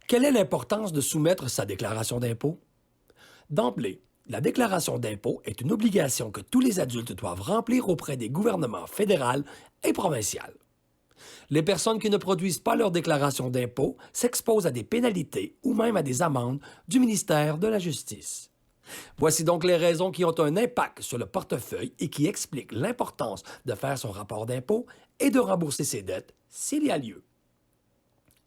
Quelle est l'importance de soumettre sa déclaration d'impôt? D'emblée, la déclaration d'impôt est une obligation que tous les adultes doivent remplir auprès des gouvernements fédéral et provincial. Les personnes qui ne produisent pas leur déclaration d'impôt s'exposent à des pénalités ou même à des amendes du ministère de la Justice. Voici donc les raisons qui ont un impact sur le portefeuille et qui expliquent l'importance de faire son rapport d'impôt et de rembourser ses dettes s'il y a lieu.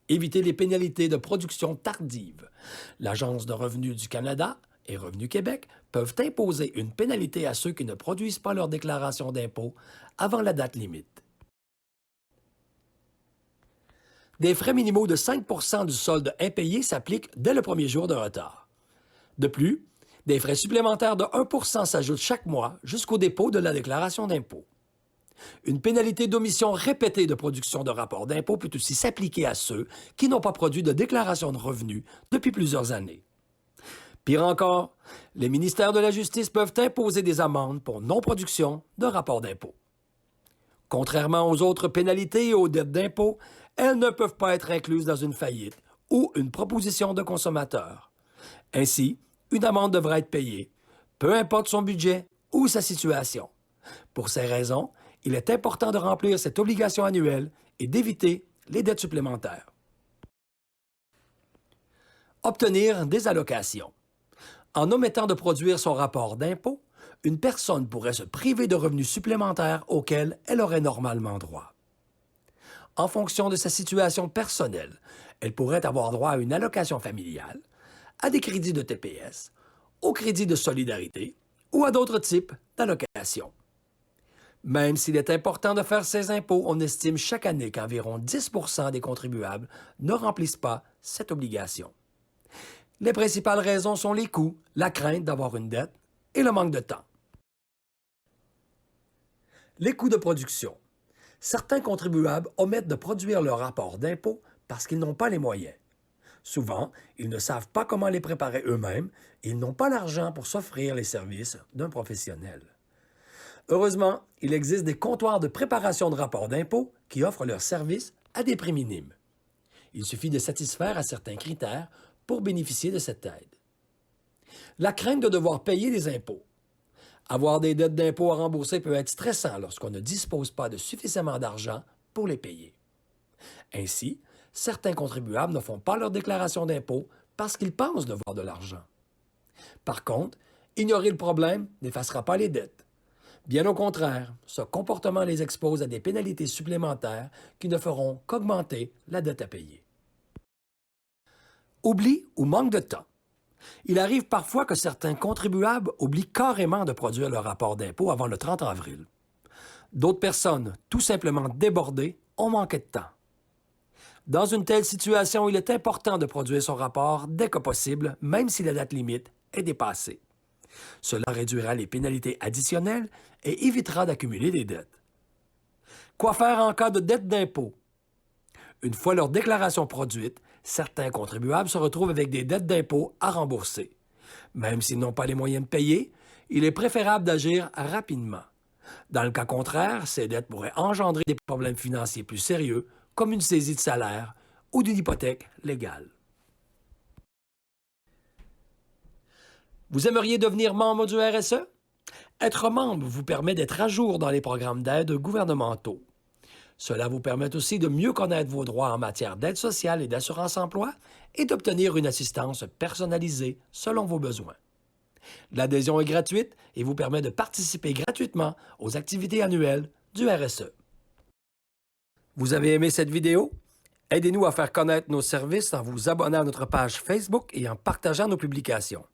Éviter les pénalités de production tardive. L'Agence de revenus du Canada et Revenu Québec peuvent imposer une pénalité à ceux qui ne produisent pas leur déclaration d'impôt avant la date limite. Des frais minimaux de 5 % du solde impayé s'appliquent dès le premier jour de retard. De plus, des frais supplémentaires de 1 % s'ajoutent chaque mois jusqu'au dépôt de la déclaration d'impôt. Une pénalité d'omission répétée de production de rapport d'impôt peut aussi s'appliquer à ceux qui n'ont pas produit de déclaration de revenus depuis plusieurs années. Pire encore, les ministères de la Justice peuvent imposer des amendes pour non-production de rapport d'impôt. Contrairement aux autres pénalités et aux dettes d'impôt, elles ne peuvent pas être incluses dans une faillite ou une proposition de consommateur. Ainsi, une amende devra être payée, peu importe son budget ou sa situation. Pour ces raisons, il est important de remplir cette obligation annuelle et d'éviter les dettes supplémentaires. Obtenir des allocations. En omettant de produire son rapport d'impôt, une personne pourrait se priver de revenus supplémentaires auxquels elle aurait normalement droit. En fonction de sa situation personnelle, elle pourrait avoir droit à une allocation familiale, à des crédits de TPS, au crédit de solidarité ou à d'autres types d'allocations. Même s'il est important de faire ses impôts, on estime chaque année qu'environ 10 % des contribuables ne remplissent pas cette obligation. Les principales raisons sont les coûts, la crainte d'avoir une dette et le manque de temps. Les coûts de production. Certains contribuables omettent de produire leur rapport d'impôt parce qu'ils n'ont pas les moyens. Souvent, ils ne savent pas comment les préparer eux-mêmes et ils n'ont pas l'argent pour s'offrir les services d'un professionnel. Heureusement, il existe des comptoirs de préparation de rapports d'impôt qui offrent leurs services à des prix minimes. Il suffit de satisfaire à certains critères pour bénéficier de cette aide. La crainte de devoir payer des impôts. Avoir des dettes d'impôt à rembourser peut être stressant lorsqu'on ne dispose pas de suffisamment d'argent pour les payer. Ainsi, certains contribuables ne font pas leur déclaration d'impôt parce qu'ils pensent devoir de l'argent. Par contre, ignorer le problème n'effacera pas les dettes. Bien au contraire, ce comportement les expose à des pénalités supplémentaires qui ne feront qu'augmenter la dette à payer. Oubli ou manque de temps. Il arrive parfois que certains contribuables oublient carrément de produire leur rapport d'impôt avant le 30 avril. D'autres personnes, tout simplement débordées, ont manqué de temps. Dans une telle situation, il est important de produire son rapport dès que possible, même si la date limite est dépassée. Cela réduira les pénalités additionnelles et évitera d'accumuler des dettes. Quoi faire en cas de dette d'impôt? Une fois leur déclaration produite, certains contribuables se retrouvent avec des dettes d'impôt à rembourser. Même s'ils n'ont pas les moyens de payer, il est préférable d'agir rapidement. Dans le cas contraire, ces dettes pourraient engendrer des problèmes financiers plus sérieux, comme une saisie de salaire ou d'une hypothèque légale. Vous aimeriez devenir membre du RSE? Être membre vous permet d'être à jour dans les programmes d'aide gouvernementaux. Cela vous permet aussi de mieux connaître vos droits en matière d'aide sociale et d'assurance-emploi et d'obtenir une assistance personnalisée selon vos besoins. L'adhésion est gratuite et vous permet de participer gratuitement aux activités annuelles du RSE. Vous avez aimé cette vidéo? Aidez-nous à faire connaître nos services en vous abonnant à notre page Facebook et en partageant nos publications.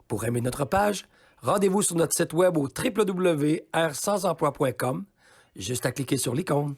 Pour aimer notre page, rendez-vous sur notre site web au www.rsansemploi.com, juste à cliquer sur l'icône.